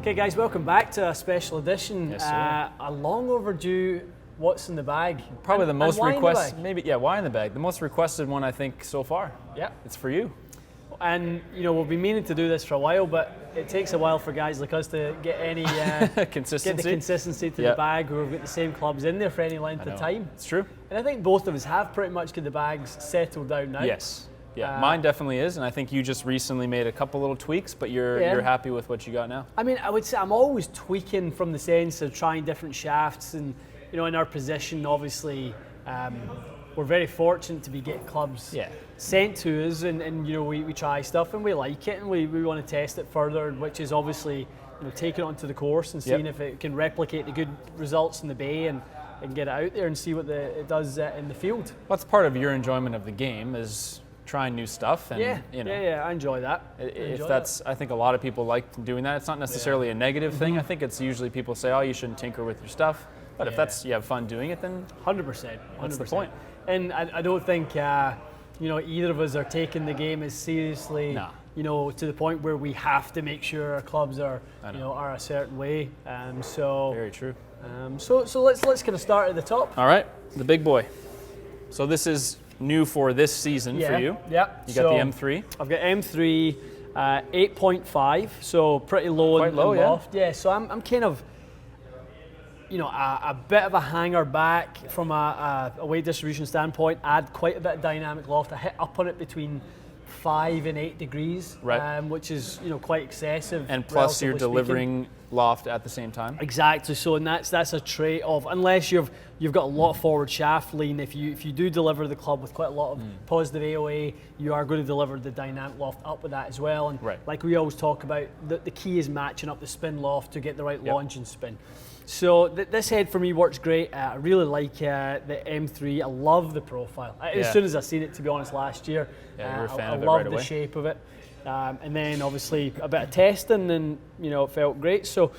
Okay guys, welcome back to a special edition. Yes, sir. A long overdue What's in the Bag. Probably the most why in the requested, bag? maybe, yeah, why in the bag? The most requested one, I think, so far. Yeah. It's for you. And, you know, we've been meaning to do this for a while, but it takes a while for guys like us to get any Consistency. get the consistency to Yeah. the bag, where we've got the same clubs in there for any length of time. It's true. And I think both of us have pretty much got the bags settled down now. Yes. Yeah, mine definitely is, and I think you just recently made a couple little tweaks, but you're happy with what you got now. I mean, I would say I'm always tweaking from the sense of trying different shafts, and you know, in our position, obviously, we're very fortunate to be getting clubs sent to us, and you know, we try stuff and we like it, and we want to test it further, which is obviously, you know, taking it onto the course and seeing if it can replicate the good results in the bay and get it out there and see what it does in the field. What's part of your enjoyment of the game is trying new stuff, and you know, I enjoy that. I think a lot of people like doing that. It's not necessarily a negative thing. I think it's usually people say, oh, you shouldn't tinker with your stuff. But if you have fun doing it, then 100%. That's the point. And I don't think you know, either of us are taking the game as seriously. Nah. You know, to the point where we have to make sure our clubs are are a certain way. So very true. So let's kind of start at the top. All right, the big boy. So this is new for this season for you. Yeah. You got the M3. I've got M3 8.5, so pretty low in loft. Yeah. So I'm kind of, you know, a bit of a hanger back from a weight distribution standpoint. Add quite a bit of dynamic loft. I hit up on it between 5 and 8 degrees, which is, you know, quite excessive. And plus you're delivering loft at the same time. Exactly. So, and that's a trait of, unless you've got a lot of forward shaft lean, if you do deliver the club with quite a lot of positive AOA, you are going to deliver the dynamic loft up with that as well. And like we always talk about, the key is matching up the spin loft to get the right launch and spin. So this head for me works great. I really like the M3. I love the profile. As soon as I seen it, to be honest, last year, I loved the shape of it. And then obviously a bit of testing, and you know, it felt great. So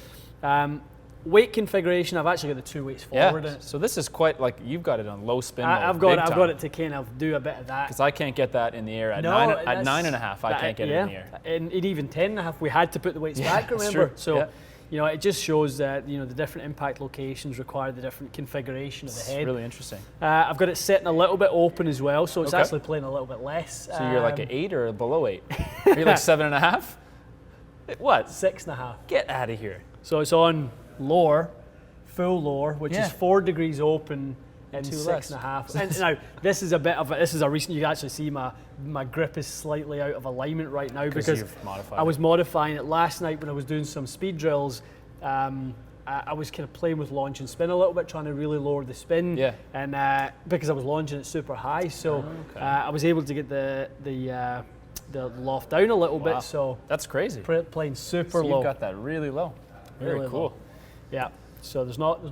weight configuration, I've actually got the 2 weights forward in it. So this is quite like, you've got it on low spin mode. I've got it to kind of do a bit of that. Because I can't get that in the air at 9.5. I can't get it in the air. And even 10.5, we had to put the weights back. Remember, so. You know, it just shows that, you know, the different impact locations require the different configuration of the head. It's really interesting. I've got it sitting a little bit open as well, so it's actually playing a little bit less. So you're like an 8 or below 8? Are you like 7.5? What? 6.5. Get out of here. So it's on lower, full lower, which is 4 degrees open and 6.5. And now this is a recent. You can actually see my grip is slightly out of alignment right now because I was modifying it last night when I was doing some speed drills. I was kind of playing with launch and spin a little bit, trying to really lower the spin. Yeah. And because I was launching it super high, so I was able to get the loft down a little bit. So that's crazy. Playing super low. You've got that really low. Very cool. Low. Yeah. So there's not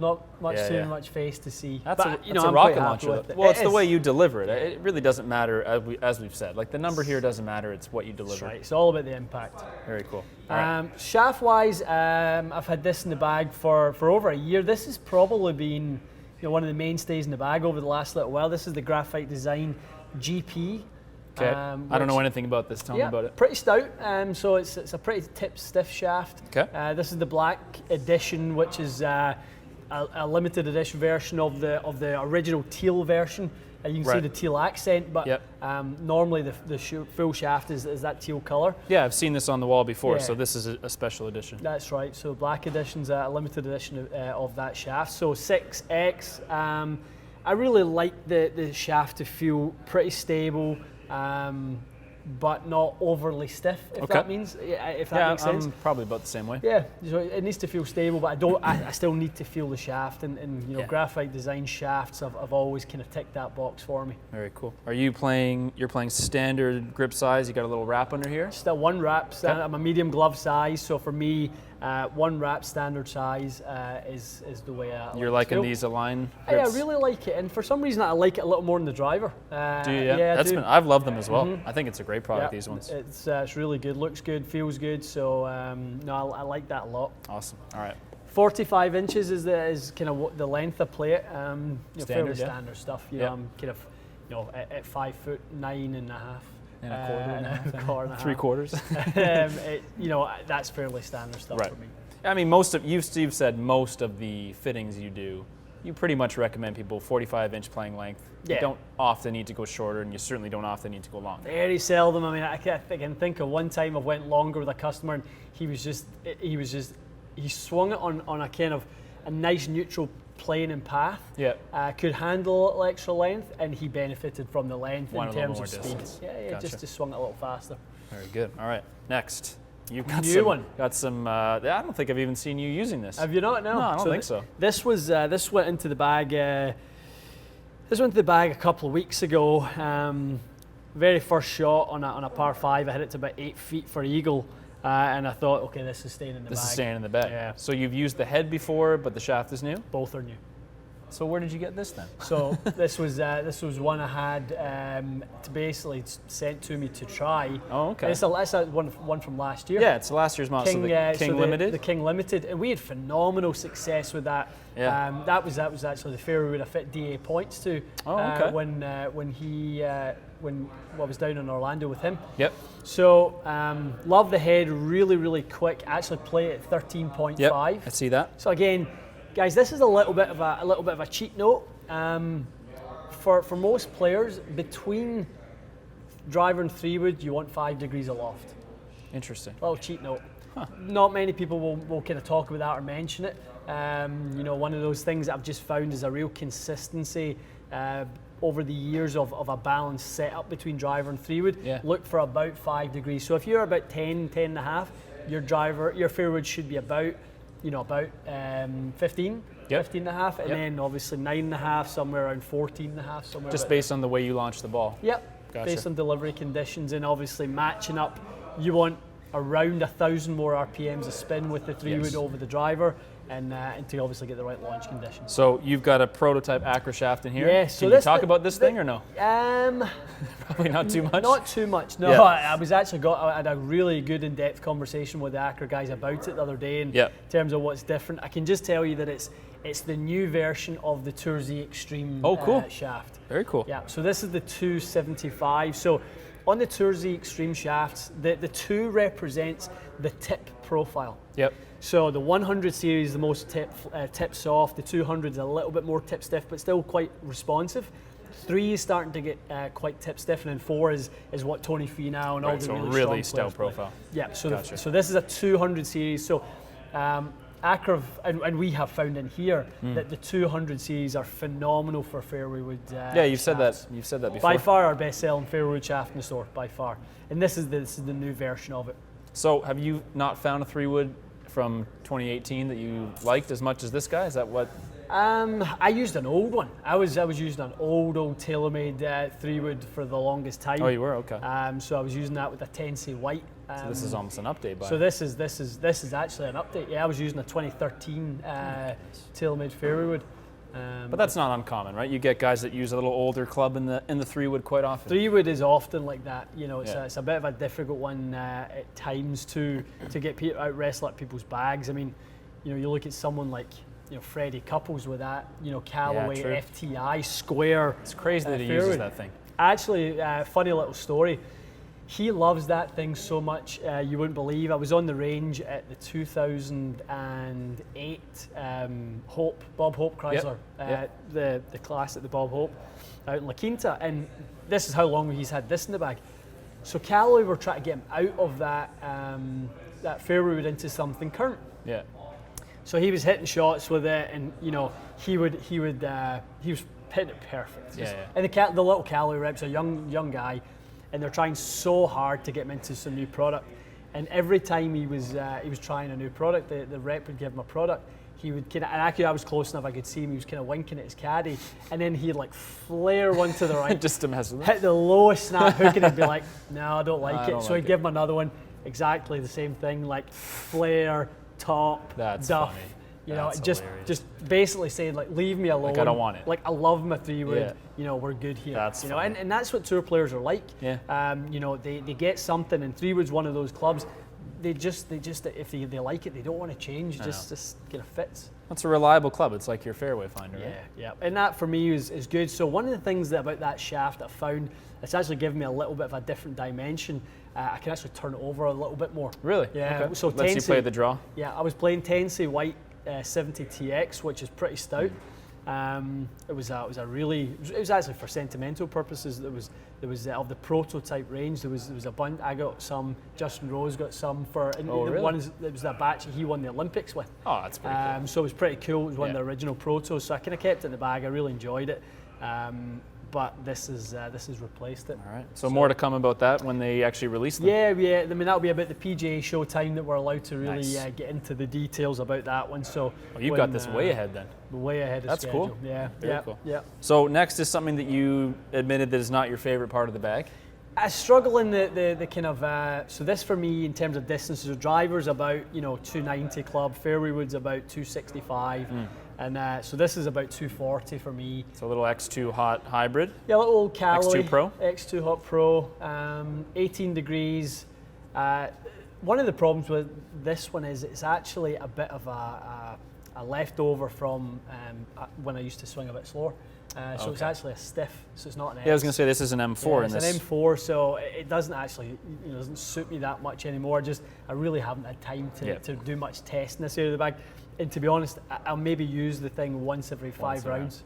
much much face to see. That's a rocket launcher. Well, it's the way you deliver it. It really doesn't matter, as we've said. Like, the number here doesn't matter. It's what you deliver. That's right. It's all about the impact. Very cool. Right. Shaft-wise, I've had this in the bag for over a year. This has probably been, you know, one of the mainstays in the bag over the last little while. This is the Graphite Design GP. Okay. I don't know anything about this. Tell me about it. Pretty stout. So it's a pretty stiff shaft. Okay. This is the black edition, which is a limited edition version of the original teal version. You can see the teal accent, but normally the full shaft is that teal color. Yeah, I've seen this on the wall before, so this is a special edition. That's right. So black edition's a limited edition of that shaft. So 6X. I really like the shaft to feel pretty stable. But not overly stiff, if that means, if that makes sense. I'm probably about the same way. Yeah, so it needs to feel stable, but I still need to feel the shaft, and you know, Graphite Design shafts have always kind of ticked that box for me. Very cool. You're playing standard grip size? You got a little wrap under here? Just a 1 wrap. I'm a medium glove size, so for me, 1 wrap standard size is the way I like. You're liking these Align grips? Yeah, I really like it, and for some reason I like it a little more in the driver. Do you? Yeah, I've loved them as well. I think it's a great product, these ones. It's really good, looks good, feels good, so no, I like that a lot. Awesome. All right. 45 inches is kind of the length I play it. You know, fairly standard stuff. You know, I'm kind of, you know, at 5'9.5". And a quarter and a half. 3/4. Three-quarters. You know, that's fairly standard stuff for me. I mean, you've said most of the fittings you do, you pretty much recommend people 45-inch playing length. Yeah. You don't often need to go shorter, and you certainly don't often need to go longer. Very seldom. I mean, I can think of one time I went longer with a customer, and he swung it on a kind of a nice neutral plane and path. Yeah. Could handle a little extra length, and he benefited from the length in terms of speed. Distance. Yeah, Gotcha. just swung it a little faster. Very good. All right, next. You've got New one. Got some. I don't think I've even seen you using this. Have you not? No, I don't think so. This went into the bag. This went into the bag a couple of weeks ago. Very first shot on a par 5. I hit it to about 8 feet for eagle, and I thought, okay, this is staying in the bag. This is staying in the bag. Yeah. So you've used the head before, but the shaft is new. Both are new. So where did you get this then? So this was one I had to basically sent to me to try. Oh, okay. It's a one from last year. Yeah, it's last year's model. King Limited. The King Limited, and we had phenomenal success with that. Yeah. That was actually the Fairway would have fit DA points to. Oh, okay. When I was down in Orlando with him. Yep. So love the head, really quick. Actually play it at 13.5. Yep. I see that. So again, guys, this is a little bit of a cheat note. For most players, between driver and 3-wood, you want 5 degrees of loft. Interesting. A little cheat note. Huh. Not many people will kind of talk about that or mention it. One of those things that I've just found is a real consistency over the years of a balanced setup between driver and 3-wood. Yeah. Look for about 5 degrees. So if you're about 10 and a half, your fairwood should be about 15, Yep. 15 and a half, and then obviously 9 and a half, somewhere around 14 and a half, somewhere. Just based on the way you launch the ball. Yep. Gotcha. Based on delivery conditions, and obviously matching up, you want around 1,000 more RPMs of spin with the 3-wood over the driver, and to obviously get the right launch conditions. So you've got a prototype Acra shaft in here. Yeah. So Can you talk about this thing or no? Probably not too much. Not too much. No. Yeah. I had a really good in-depth conversation with the Acra guys about it the other day in terms of what's different. I can just tell you that it's the new version of the Tour Z Extreme shaft. Very cool. Yeah. So this is the 275. So on the Tour Z Extreme shafts, the 2 represents the tip profile. Yep. So the 100 series is the most tip soft. The 200 is a little bit more tip stiff, but still quite responsive. 3 is starting to get quite tip stiff, and then 4 is what Tony Finau and all the really strong stout profile. Yeah. So Gotcha. so this is a 200 series. So Acra and we have found in here that the 200 series are phenomenal for fairway wood. You've said that. You've said that before. By far our best-selling fairway wood shaft in the store, by far. And this is the new version of it. So have you not found a 3-wood from 2018 that you liked as much as this guy? Is that what? I used an old one. I was using an old TaylorMade 3-wood for the longest time. Oh, you were? Okay. So I was using that with a Tennessee white. So this is almost an update. So this is actually an update. Yeah, I was using a 2013 TaylorMade fairway wood. But that's not uncommon, right? You get guys that use a little older club in the 3-wood quite often. 3-wood is often like that. It's a bit of a difficult one at times to get out wrestle at people's bags. I mean, you look at someone like Freddie Couples with that, Callaway FTI square. It's crazy that he uses that thing. Actually, funny little story. He loves that thing so much, you wouldn't believe. I was on the range at the 2008 Bob Hope Chrysler, the class at the Bob Hope out in La Quinta, and this is how long he's had this in the bag. So Callaway were trying to get him out of that fairway wood into something current. Yeah. So he was hitting shots with it, and he was hitting it perfect. And the little Callaway rep's a young guy, and they're trying so hard to get him into some new product. And every time he was trying a new product, the rep would give him a product. He would and actually I was close enough, I could see him. He was kind of winking at his caddy, and then he'd flare one to the right, just to mess with him. Hit the lowest snap hook, and he'd be like, "No, I don't like it." So he'd give him another one, exactly the same thing, flare, top, That's duff. Funny. Just basically saying leave me alone. I don't want it. I love my 3-wood. We're good here. That's and that's what tour players are like. Yeah. They get something, and 3-wood's one of those clubs. They just if they like it, they don't want to change. Just kind of fits. That's a reliable club. It's like your fairway finder, right? Yeah, and that for me is good. So one of the things about that shaft I found, it's actually given me a little bit of a different dimension. I can actually turn it over a little bit more. Really? Yeah. Okay. So lets you play the draw. Yeah, I was playing Tensei White 70 TX, which is pretty stout. It was actually for sentimental purposes. There was of the prototype range. There was a bunch. I got some. Justin Rose got some for. And really? It was that batch he won the Olympics with. Oh, that's pretty cool. So it was pretty cool. It was one of the original protos. So I kind of kept it in the bag. I really enjoyed it. But this has replaced it. All right. So more to come about that when they actually release them. Yeah. I mean, that'll be about the PGA show time that we're allowed to really get into the details about that one. So you've got this way ahead then. Way ahead of That's schedule. Cool. Yeah. Very cool. Yeah. So next is something that you admitted that is not your favorite part of the bag. I struggle in the kind of so this for me in terms of distances. The driver's about 290 club. Fairway wood's about 265. And so this is about 240 for me. It's a little X2 Hot hybrid. Yeah, a little old Callaway. X2 Pro. X2 Hot Pro. 18 degrees. One of the problems with this one is it's actually a bit of a leftover from when I used to swing a bit slower. So it's actually a stiff, so it's not an X. Yeah, I was going to say this is an M4 in this. It's an M4, so it doesn't actually doesn't suit me that much anymore. I really haven't had time to do much testing this area of the bag. And to be honest, I'll maybe use the thing once every 5 rounds.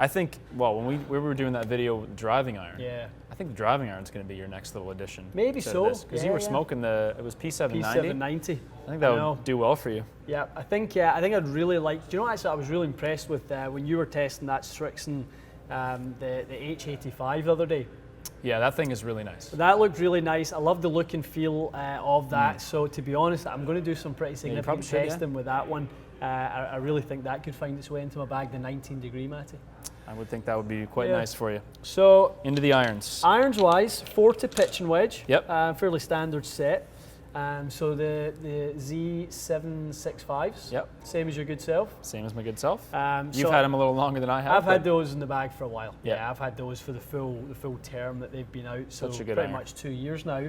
I think, well, when we were doing that video with the driving iron, I think the driving iron is going to be your next little addition. Maybe so. Because you were smoking it was P790. P790. I think that would do well for you. Yeah, I think I'd really like, do you know, actually I was really impressed with when you were testing that Strixon, the H85 the other day. Yeah, that thing is really nice. That looked really nice. I love the look and feel of that. So to be honest, I'm going to do some pretty significant testing with that one. I really think that could find its way into my bag, the 19 degree Matty. I would think that would be quite nice for you. So into the irons. Irons wise, 4 to pitch and wedge. Yep. Fairly standard set. So the Z765s. Yep. Same as your good self. Same as my good self. You've had them a little longer than I have. I've had those in the bag for a while. Yep. Yeah, I've had those for the full term that they've been out. So Such a good pretty iron. much 2 years now.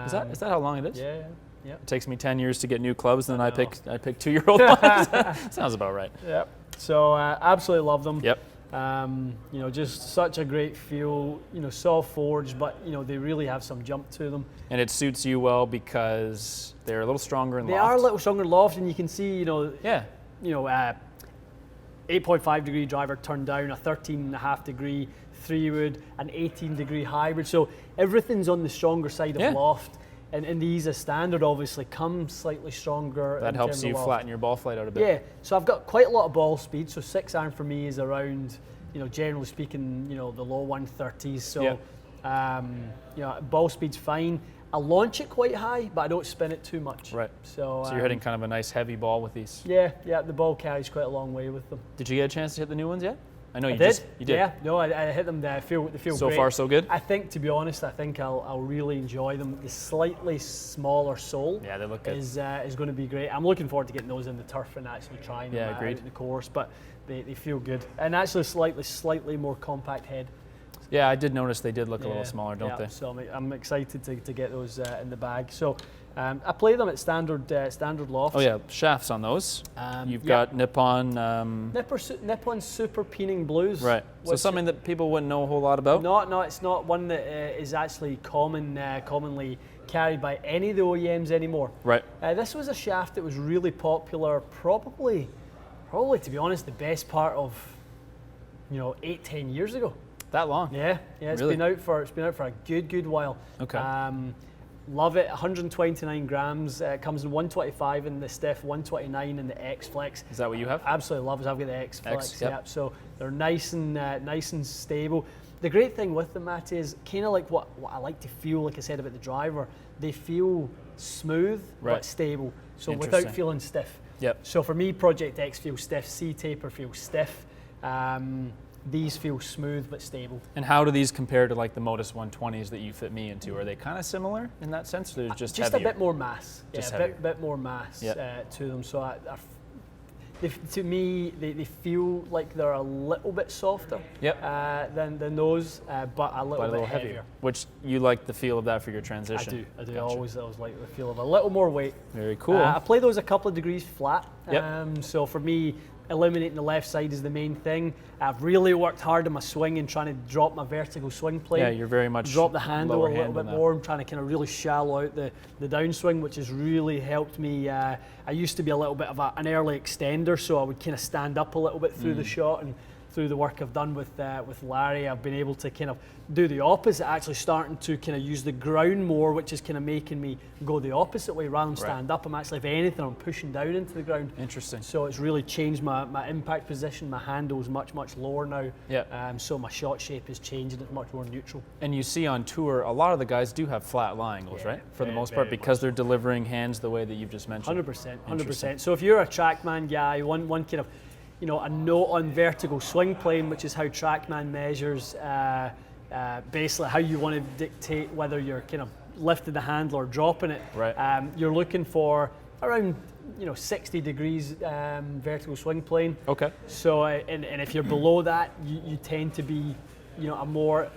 Is that how long it is? Yeah. It takes me 10 years to get new clubs, and then I pick 2-year-old ones. Sounds about right. Yep. So absolutely love them. Yep. Just such a great feel. Soft forged, but they really have some jump to them. And it suits you well because they're a little stronger in loft. They are a little stronger in loft, and you can see 8.5 degree driver turned down, a 13.5 degree 3-wood, an 18 degree hybrid. So everything's on the stronger side of loft. And these as standard obviously come slightly stronger. That helps you flatten your ball flight out a bit. Yeah, so I've got quite a lot of ball speed. So 6 iron for me is around, generally speaking, the low 130s. So, ball speed's fine. I launch it quite high, but I don't spin it too much. Right. So you're hitting kind of a nice heavy ball with these. Yeah, the ball carries quite a long way with them. Did you get a chance to hit the new ones yet? I know you did. You did. Yeah, no, I hit them. They feel so great. far so good. I think, to be honest, I'll really enjoy them. The slightly smaller sole, they look good. Is going to be great. I'm looking forward to getting those in the turf and actually trying them out in the course. But they feel good, and actually slightly more compact head. Yeah, I did notice they did look a little smaller, don't they? So I'm excited to get those in the bag. So I play them at standard lofts. Oh yeah, shafts on those. You've got Nippon. Nippon Super Peening Blues. Right. So something that people wouldn't know a whole lot about. No, it's not one that is actually commonly carried by any of the OEMs anymore. Right. This was a shaft that was really popular, probably to be honest, the best part of 8-10 years ago. That long? Yeah. It's really? been out for a good while. Okay. Love it. 129 grams. It comes in 125 in the stiff, 129 in the X Flex. Is that what you have? Absolutely love it. I've got the X Flex. Yep. Yeah. So they're nice and stable. The great thing with them, Matt, is kind of like what I like to feel. Like I said about the driver, they feel smooth but stable. So without feeling stiff. Yep. So for me, Project X feels stiff. C-Taper feels stiff. These feel smooth but stable. And how do these compare to like the Modus 120s that you fit me into? Are they kind of similar in that sense? Or they're just heavier? A bit more mass. Just a bit more mass to them. So to me, they feel like they're a little bit softer than those, but a little bit heavier. which you like the feel of that for your transition. I do. Gotcha. I always like the feel of a little more weight. Very cool. I play those a couple of degrees flat. Yep. So for me, eliminating the left side is the main thing. I've really worked hard on my swing and trying to drop my vertical swing plane. Yeah, you're very much drop the handle a little bit now. more. I'm trying to kind of really shallow out the downswing, which has really helped me. I used to be a little bit of an early extender, so I would kind of stand up a little bit through the shot, and through the work I've done with Larry, I've been able to kind of do the opposite, actually starting to kind of use the ground more, which is kind of making me go the opposite way rather than stand up. I'm actually, if anything, I'm pushing down into the ground. Interesting. So it's really changed my impact position. My handle is much lower now. Yeah. So my shot shape is changing. It's much more neutral. And you see on tour, a lot of the guys do have flat lie angles, right? For the most part, because they're delivering hands the way that you've just mentioned. 100%. So if you're a TrackMan guy, one kind of, a note on vertical swing plane, which is how TrackMan measures basically how you want to dictate whether you're kind of lifting the handle or dropping it. Right. You're looking for around 60 degrees vertical swing plane. Okay. So and if you're below that, you tend to be a more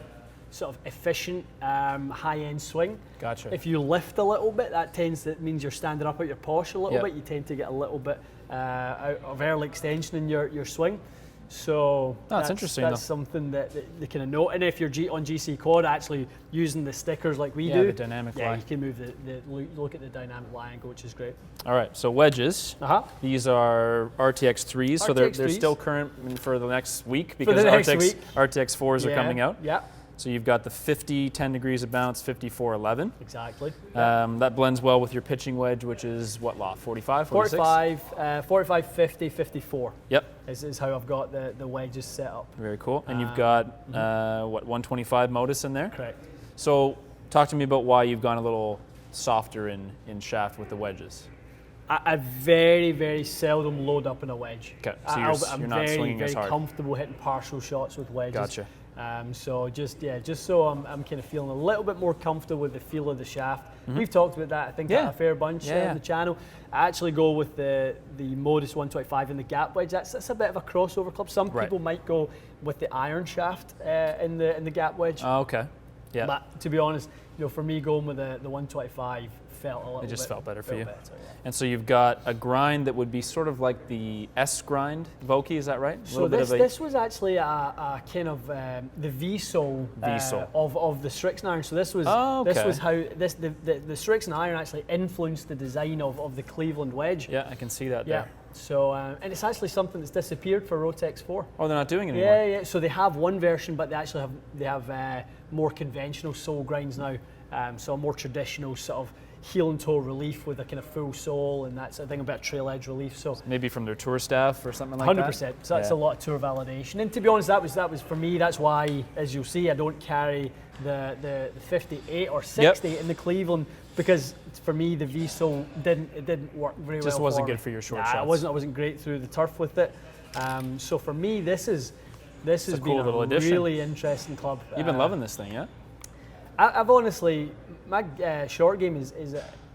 sort of efficient high-end swing. Gotcha. If you lift a little bit, that means you're standing up at your posh a little bit. You tend to get a little bit out of early extension in your swing. So that's interesting. That's something that they kind of know. And if you're on GC Quad, actually using the stickers like we do, the dynamic lie. you can move look at the dynamic lie angle, which is great. All right, so wedges. These are RTX 3s, so they're still current for the next week because RTX 4s are coming out. Yeah. So you've got the 50, 10 degrees of bounce, 54, 11. Exactly. That blends well with your pitching wedge, which is what loft? 45, 46? 45, 50, 54. Yep. Is how I've got the wedges set up. Very cool. And you've got, 125 modus in there? Correct. So talk to me about why you've gone a little softer in shaft with the wedges. I very, very seldom load up in a wedge. Okay, so you're not swinging as hard. I'm very comfortable hitting partial shots with wedges. Gotcha. So just so I'm kind of feeling a little bit more comfortable with the feel of the shaft. We've talked about that, I think, a fair bunch on the channel. I actually go with the Modus 125 in the gap wedge. That's a bit of a crossover club. Some people might go with the iron shaft in the gap wedge. Oh, okay. Yeah. But to be honest, for me going with the 125 felt a little bit. It just felt better for you. Better, yeah. And so you've got a grind that would be sort of like the S grind Vokey, is that right? So this was actually a kind of the V-sole of the Strixon iron. So this was this was how the Strixon iron actually influenced the design of the Cleveland wedge. Yeah, I can see that there. So and it's actually something that's disappeared for Rotex 4. Oh, they're not doing it anymore. Yeah. So they have one version, but they have more conventional sole grinds now. So a more traditional sort of heel and toe relief with a kind of full sole, and that's a thing about trail edge relief. So maybe from their tour staff or something like 100%. that. So that's a lot of tour validation. And to be honest, that was for me. That's why, as you'll see, I don't carry the 58 or 60 in the Cleveland, because for me the V-sole didn't work very well. Just wasn't good for your short shots. I wasn't great through the turf with it. So for me, this has been cool a really interesting club. You've been loving this thing, yeah? I've honestly, my short game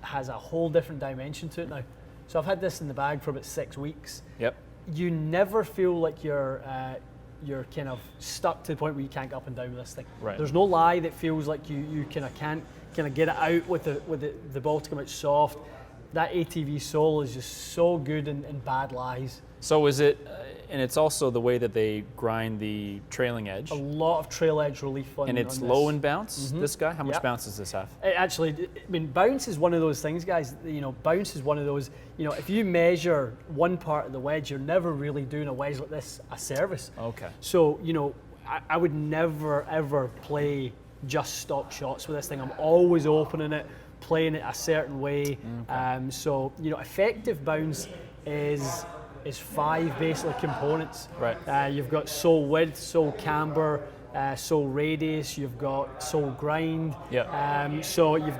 has a whole different dimension to it now. So I've had this in the bag for about 6 weeks. Yep. You never feel like you're kind of stuck to the point where you can't get up and down with this thing. Right. There's no lie that feels like you kind of can't kind of get it out with the ball to come out soft. That ATV sole is just so good in bad lies. So is it, and it's also the way that they grind the trailing edge. A lot of trail edge relief on. And it's on low in bounce, this guy? How much bounce does this have? Actually, I mean, bounce is one of those things, guys. Bounce is one of those, if you measure one part of the wedge, you're never really doing a wedge like this a service. Okay. So, I would never, ever play just stock shots with this thing. I'm always opening it, playing it a certain way. Okay. So, effective bounce is 5 basically components. Right. You've got sole width, sole camber, sole radius, you've got sole grind. Yeah. So you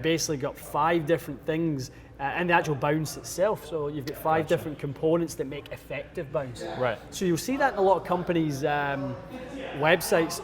basically got 5 different things, and the actual bounce itself. So you've got 5 different components that make effective bounce. Right. So you'll see that in a lot of companies. websites,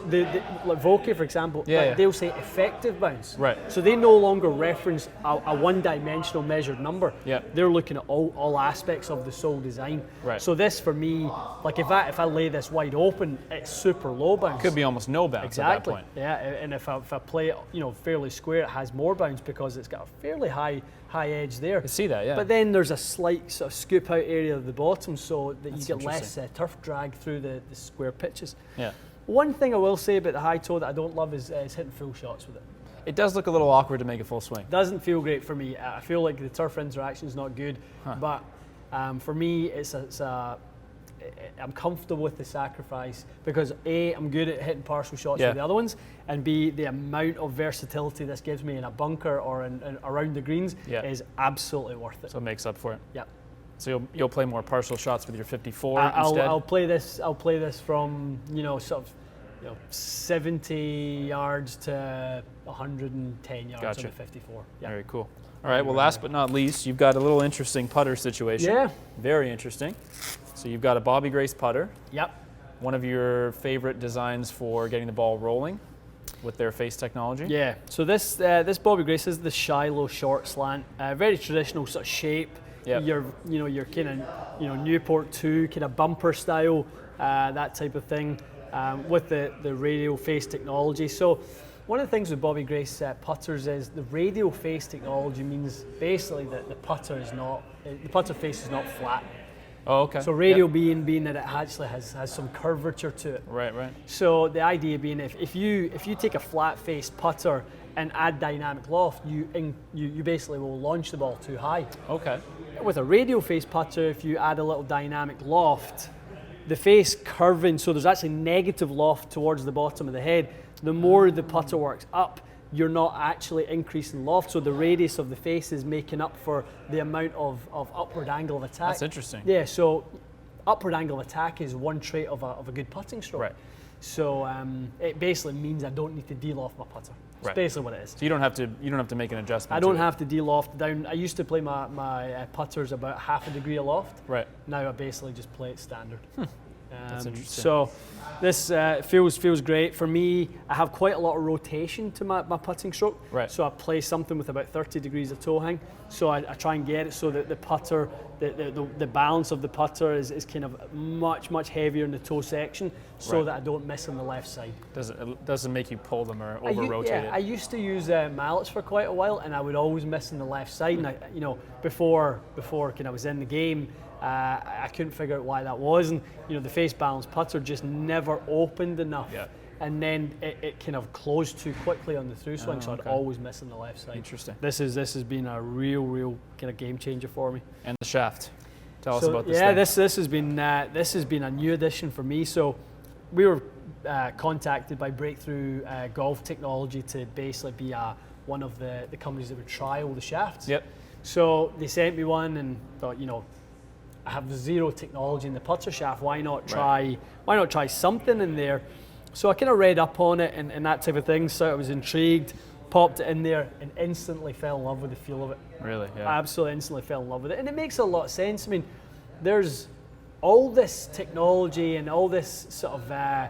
like Volke, for example, they'll say effective bounce. Right. So they no longer reference a one-dimensional measured number. Yeah. They're looking at all aspects of the sole design. Right. So this, for me, like if I lay this wide open, it's super low bounce. Could be almost no bounce at that point. Yeah, and if I play it, fairly square, it has more bounce because it's got a fairly high edge there. I see that, yeah. But then there's a slight sort of scoop out area of the bottom, so that That's you get less turf drag through the square pitches. Yeah. One thing I will say about the high toe that I don't love is hitting full shots with it. It does look a little awkward to make a full swing. Doesn't feel great for me. I feel like the turf interaction is not good, but for me, I'm comfortable with the sacrifice because A, I'm good at hitting partial shots with the other ones, and B, the amount of versatility this gives me in a bunker or in around the greens is absolutely worth it. So it makes up for it. Yeah. So you'll play more partial shots with your 54 I'll instead. I'll play this from 70 yards to 110 yards on the 54. Yeah. Very cool. All right. Well, last but not least, you've got a little interesting putter situation. Yeah. Very interesting. So you've got a Bobby Grace putter. Yep. One of your favorite designs for getting the ball rolling with their face technology. Yeah. So this Bobby Grace is the Shiloh short slant. Very traditional sort of shape. Yep. Your kind of Newport 2 kind of bumper style, that type of thing, with the radial face technology. So one of the things with Bobby Grace putters is the radial face technology means basically that the putter face is not flat. Oh, okay. So radial being that it actually has some curvature to it. Right. So the idea being if you take a flat face putter and add dynamic loft, you basically will launch the ball too high. Okay. With a radial face putter, if you add a little dynamic loft, the face curving, so there's actually negative loft towards the bottom of the head. The more the putter works up, you're not actually increasing loft, so the radius of the face is making up for the amount of upward angle of attack. That's interesting. Yeah, so upward angle of attack is one trait of a good putting stroke. Right. So it basically means I don't need to de-loft my putter. That's basically what it is. So you don't have to make an adjustment. I don't have to de-loft down. I used to play my putters about half a degree aloft. Right. Now I basically just play it standard. That's interesting. So this feels great for me. I have quite a lot of rotation to my putting stroke. Right. So I play something with about 30 degrees of toe hang. So I try and get it so that the putter, the balance of the putter is kind of much heavier in the toe section, so that I don't miss on the left side. Doesn't make you pull them or over rotate it. I used to use mallets for quite a while, and I would always miss on the left side. And before I was in the game, I couldn't figure out why that was, and the face balance putter just never opened enough. Yeah. And then it kind of closed too quickly on the through swing, so I'd always miss on the left side. Interesting. This has been a real kind of game changer for me. And the shaft. Tell us about this. Yeah, thing. this has been a new addition for me. So we were contacted by Breakthrough Golf Technology to basically be one of the companies that would trial the shafts. Yep. So they sent me one and thought, I have zero technology in the putter shaft. Why not try something in there? So I kind of read up on it and that type of thing. So I was intrigued, popped it in there, and instantly fell in love with the feel of it. Really? Yeah. I absolutely instantly fell in love with it, and it makes a lot of sense. I mean, there's all this technology and all this sort of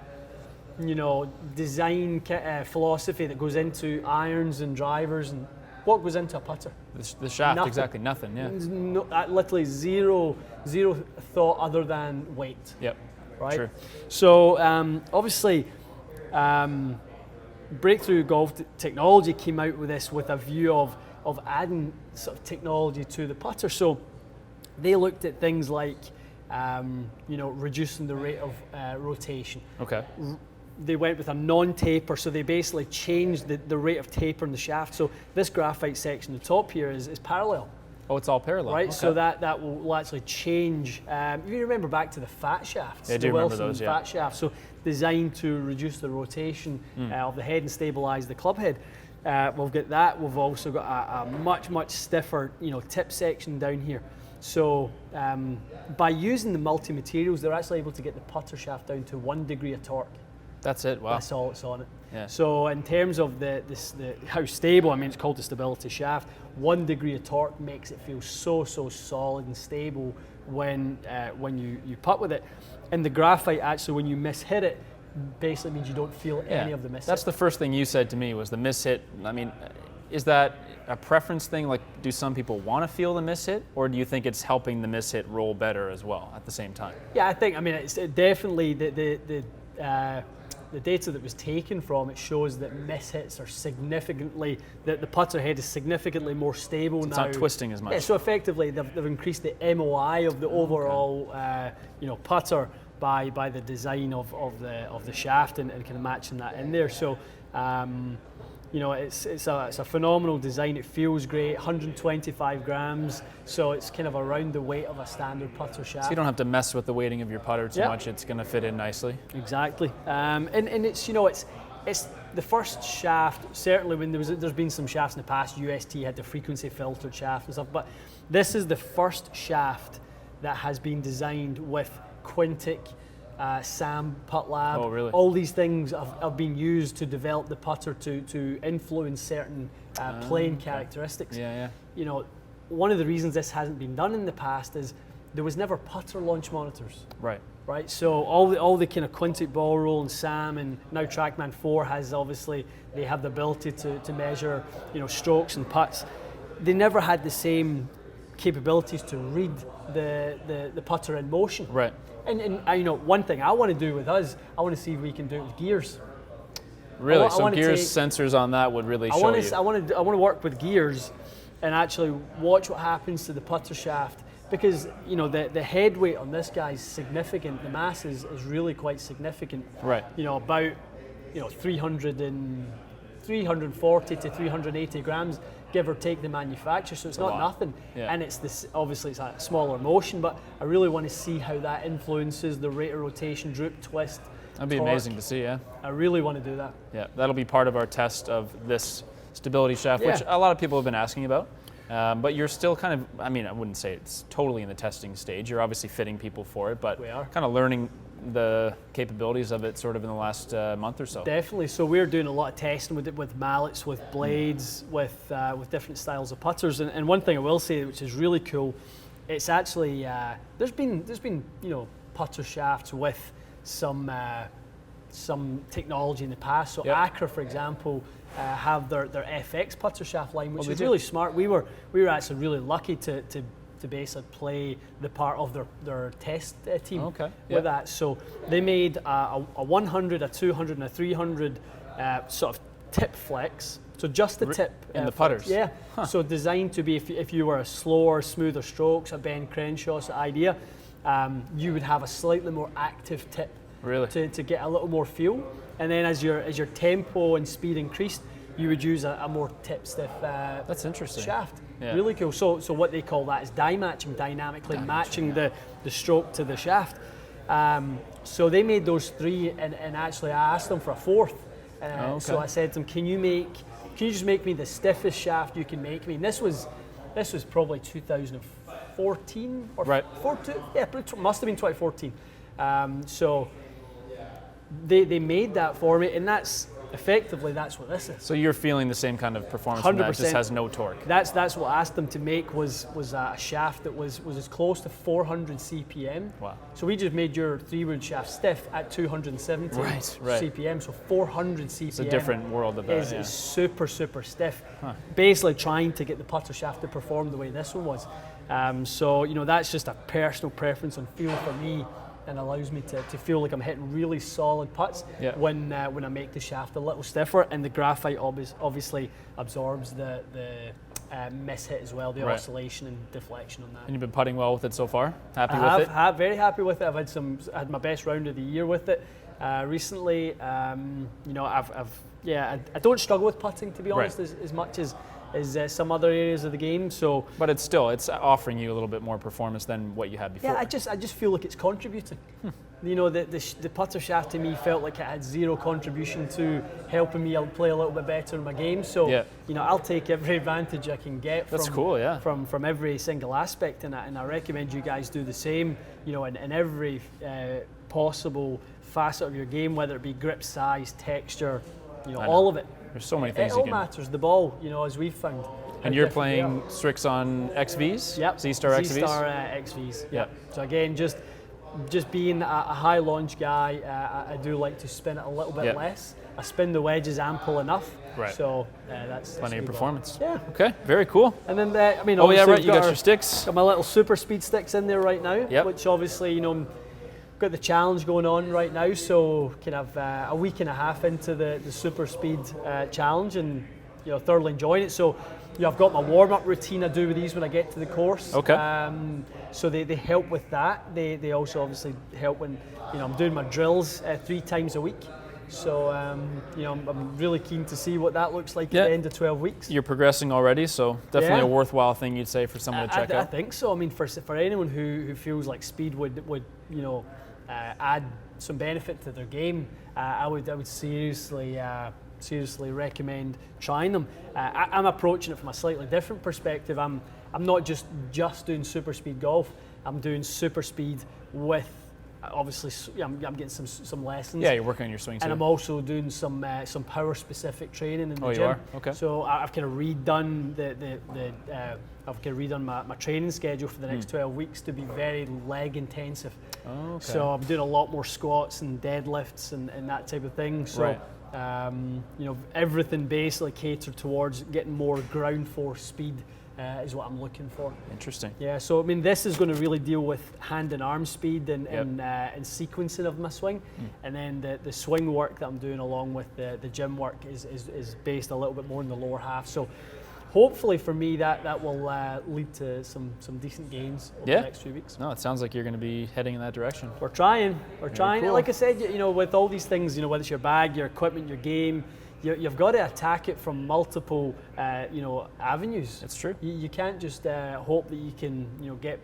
design philosophy that goes into irons and drivers, and what goes into a putter? The shaft, nothing. Exactly nothing. Yeah. Literally zero thought other than weight. Yep. Right. True. So obviously, Breakthrough Golf Technology came out with this with a view of adding sort of technology to the putter. So they looked at things like reducing the rate of rotation. Okay. They went with a non-taper, so they basically changed the rate of taper in the shaft. So this graphite section at the top here is parallel. Oh, it's all parallel. Right, okay. so that will actually change. If you remember back to the fat shafts, I do remember those, fat shafts, so designed to reduce the rotation of the head and stabilize the club head. We've got that. We've also got a much stiffer, tip section down here. So by using the multi-materials, they're actually able to get the putter shaft down to 1 degree of torque. That's it. Wow. That's all it's on it. Yeah. So in terms of the how stable, I mean, it's called the stability shaft. 1 degree of torque makes it feel so solid and stable when you putt with it. And the graphite, actually, when you mishit it, basically means you don't feel any of the miss. That's the first thing you said to me was the miss hit. I mean, is that a preference thing? Like, do some people want to feel the miss hit, or do you think it's helping the miss hit roll better as well at the same time? Yeah, I mean, it's definitely the data that was taken from it shows that miss hits are significantly, that the putter head is significantly more stable now. It's not twisting as much. Yeah, so effectively they've increased the MOI of the overall putter by the design of the shaft and kind of matching that in there. So it's a phenomenal design. It feels great. 125 grams, so it's kind of around the weight of a standard putter shaft. So you don't have to mess with the weighting of your putter too much. It's going to fit in nicely. Exactly, and it's it's the first shaft. Certainly, when there's been some shafts in the past, UST had the frequency filtered shaft and stuff, but this is the first shaft that has been designed with Quintic, Sam, Putt Lab. Oh, really? All these things have been used to develop the putter to influence certain playing characteristics. Yeah. One of the reasons this hasn't been done in the past is there was never putter launch monitors. Right. So all the kind of Quintic ball roll and Sam, and now TrackMan 4 has, obviously they have the ability to measure strokes and putts. They never had the same capabilities to read the putter in motion. Right. And one thing I want to do with us, I want to see if we can do it with gears. Really? So gears sensors on that would really show you. I want to work with gears and actually watch what happens to the putter shaft, because the head weight on this guy is significant. The mass is really quite significant. Right. About 340 to 380 grams, give or take the manufacturer, so it's not nothing. Yeah. And obviously it's a smaller motion, but I really want to see how that influences the rate of rotation, droop, twist. That'd be torque. amazing to see, yeah. I really want to do that. Yeah, that'll be part of our test of this stability shaft, which a lot of people have been asking about. But you're still kind of, I wouldn't say it's totally in the testing stage. You're obviously fitting people for it, but we are kind of learning the capabilities of it sort of in the last month or so. Definitely. So we're doing a lot of testing with it, with mallets, with blades, with different styles of putters. And one thing I will say, which is really cool, it's actually there's been putter shafts with some technology in the past. So Accra, for example, have their FX putter shaft line, which is really smart. We were actually really lucky to basically play the part of their test team with that. So they made a 100, a 200, and a 300 sort of tip flex. So just the tip in the putters. Yeah. So designed to be if you were a slower, smoother strokes, a Ben Crenshaw idea, you would have a slightly more active tip. Really? To get a little more feel, and then as your tempo and speed increased, you would use a more tip stiff. That's interesting. Shaft. Yeah. Really cool. So what they call that is matching, dynamically matching the stroke to the shaft. So they made those three, and actually I asked them for a fourth. So I said to them, can you just make me the stiffest shaft you can make me? And this was probably 2014 or 14. Yeah, it must have been 2014. So they made that for me, and that's what this is. So you're feeling the same kind of performance from that, it just has no torque. That's what I asked them to make was a shaft that was as close to 400 CPM. Wow. So we just made your 3-wood shaft stiff at 270 CPM, so 400 CPM. It's a different world of that. Is super, super stiff. Basically trying to get the putter shaft to perform the way this one was. So that's just a personal preference and feel for me, and allows me to feel like I'm hitting really solid putts when I make the shaft a little stiffer, and the graphite obviously absorbs the miss hit as well, the oscillation and deflection on that. And you've been putting well with it so far? Happy with it? Very happy with it. I had my best round of the year with it recently. I don't struggle with putting, to be honest, as much as some other areas of the game. But it's offering you a little bit more performance than what you had before. Yeah, I just feel like it's contributing. The putter shaft to me felt like it had zero contribution to helping me play a little bit better in my game. So I'll take every advantage I can get from every single aspect, and I recommend you guys do the same. In every possible facet of your game, whether it be grip size, texture, all of it. There's so many things it all matters. The ball, as we've found. And you're playing Strixon XVs? Yep. Z-Star XVs? Z-Star XVs. Yep. So again, just just being a high launch guy, I do like to spin it a little bit less. I spin the wedges ample enough, so that's plenty of performance. Yeah. Okay, very cool. And then I mean, oh yeah, right. You got your sticks. Got my little super speed sticks in there right now, which obviously, you know, got the challenge going on right now. So kind of a week and a half into the super speed challenge, and you know, thoroughly enjoying it. So you know, I've got my warm up routine I do with these when I get to the course. Okay. So they help with that. They also obviously help when, you know, I'm doing my drills 3 times a week. So, you know, I'm really keen to see what that looks like at the end of 12 weeks. You're progressing already, so definitely a worthwhile thing you'd say for someone to check out. I think so. I mean, for anyone who feels like speed would you know, add some benefit to their game, I would seriously recommend trying them. I'm approaching it from a slightly different perspective. I'm not just doing super speed golf. I'm doing super speed with, obviously, I'm getting some lessons. Yeah, you're working on your swing too. And I'm also doing some power specific training in the gym. You are? Okay. So I've kind of redone I've kind of redone my training schedule for the next 12 weeks to be very leg intensive. Oh, okay. So I'm doing a lot more squats and deadlifts and that type of thing. So you know, everything basically catered towards getting more ground force speed. Is what I'm looking for. Interesting. Yeah, so I mean, this is going to really deal with hand and arm speed and sequencing of my swing, and then the swing work that I'm doing along with the gym work is based a little bit more in the lower half. So hopefully for me that will lead to some decent gains over the next few weeks. No, it sounds like you're going to be heading in that direction. We're trying. Cool. Like I said, you know, with all these things, you know, whether it's your bag, your equipment, your game, you've got to attack it from multiple, you know, avenues. It's true. You can't just hope that you can, you know, get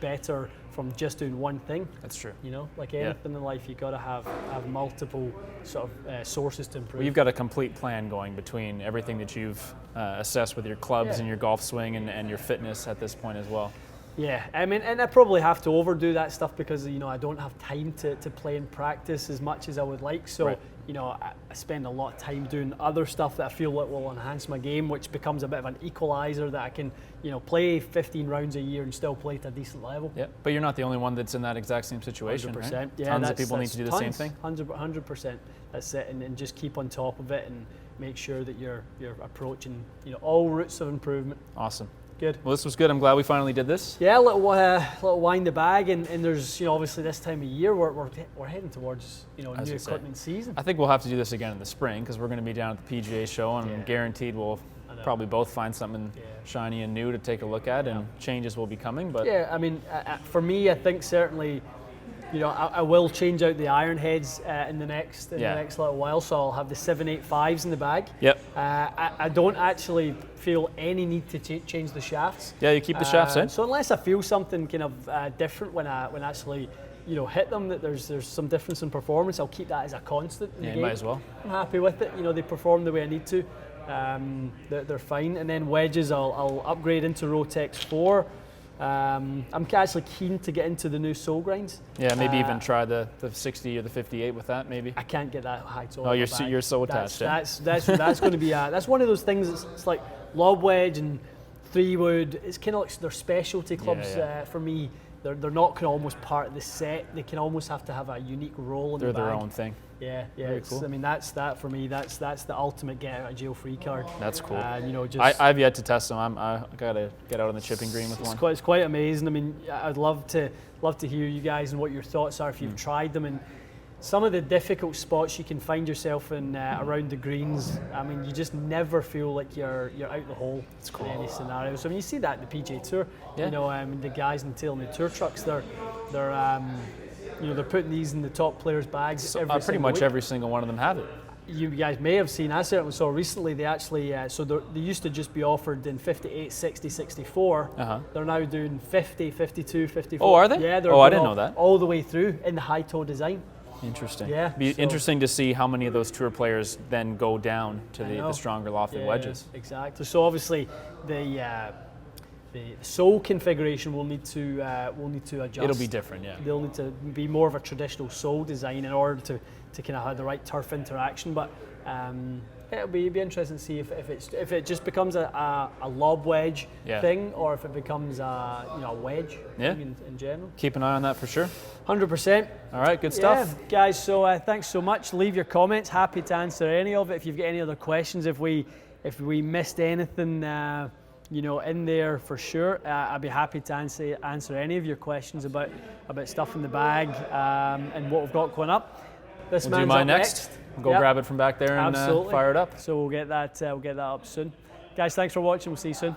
better from just doing one thing. That's true. You know, like anything in life, you got to have multiple sort of sources to improve. Well, you've got a complete plan going between everything that you've assessed with your clubs and your golf swing and your fitness at this point as well. Yeah, I mean, and I probably have to overdo that stuff because, you know, I don't have time to play and practice as much as I would like. So, you know, I spend a lot of time doing other stuff that I feel like will enhance my game, which becomes a bit of an equalizer that I can, you know, play 15 rounds a year and still play at a decent level. Yeah, but you're not the only one that's in that exact same situation, 100%. right? Yeah, tons of people need to do the same thing. 100%. That's it, and just keep on top of it and make sure that you're approaching, you know, all routes of improvement. Awesome. Good. Well, this was good. I'm glad we finally did this. Yeah, a little wind the bag, and there's, you know, obviously this time of year we're heading towards, you know, new equipment season. I think we'll have to do this again in the spring because we're going to be down at the PGA show, and I'm guaranteed we'll probably both find something shiny and new to take a look at, and changes will be coming. But yeah, I mean, for me, I think certainly, you know, I will change out the iron heads in the next little while, so I'll have the 785s in the bag. Yep. I don't actually feel any need to change the shafts. Yeah, you keep the shafts in. So unless I feel something kind of different when I actually, you know, hit them, that there's some difference in performance, I'll keep that as a constant in the game. You might as well. I'm happy with it. You know, they perform the way I need to. They're fine. And then wedges, I'll upgrade into Rotex 4. I'm actually keen to get into the new sole grinds. Yeah, maybe even try the 60 or the 58 with that, maybe. I can't get that high toe. Oh, you're so attached. That's going to be that's one of those things. It's like lob wedge and 3-wood. It's kind of like they're specialty clubs for me. They're not kind of almost part of the set. They can almost have to have a unique role in the bag. They're their own thing. Yeah. Very cool. I mean, that's that for me. That's the ultimate get out of jail free card. That's cool. You know, just I've yet to test them. I gotta get out on the chipping green with one. It's quite amazing. I mean, I'd love to hear you guys and what your thoughts are if you've tried them, and some of the difficult spots you can find yourself in around the greens. I mean, you just never feel like you're out the hole in any scenario. So I mean, you see that in the PGA Tour. Yeah. You know, the guys in the tour trucks, they're you know, they're putting these in the top players' bags. So, pretty much week. Every single one of them have it. You guys may have seen, I certainly saw recently, they actually, they used to just be offered in 58, 60, 64. They're now doing 50, 52, 54. Oh, are they? Yeah, they're I didn't know that. All the way through in the high toe design. Interesting. Yeah. Be interesting to see how many of those tour players then go down to the stronger lofted wedges. Exactly. So obviously the sole configuration will need to adjust. It'll be different, yeah. They'll need to be more of a traditional sole design in order to kind of have the right turf interaction. But It'll be interesting to see if it just becomes a lob wedge thing, or if it becomes a wedge thing in general. Keep an eye on that for sure. 100%. All right, good stuff. Yeah, guys, so thanks so much. Leave your comments. Happy to answer any of it. If you've got any other questions, if we missed anything in there, for sure, I'd be happy to answer any of your questions about stuff in the bag and what we've got going up. We'll do mine next. Go grab it from back there and fire it up. So we'll get that up soon. Guys, thanks for watching. We'll see you soon.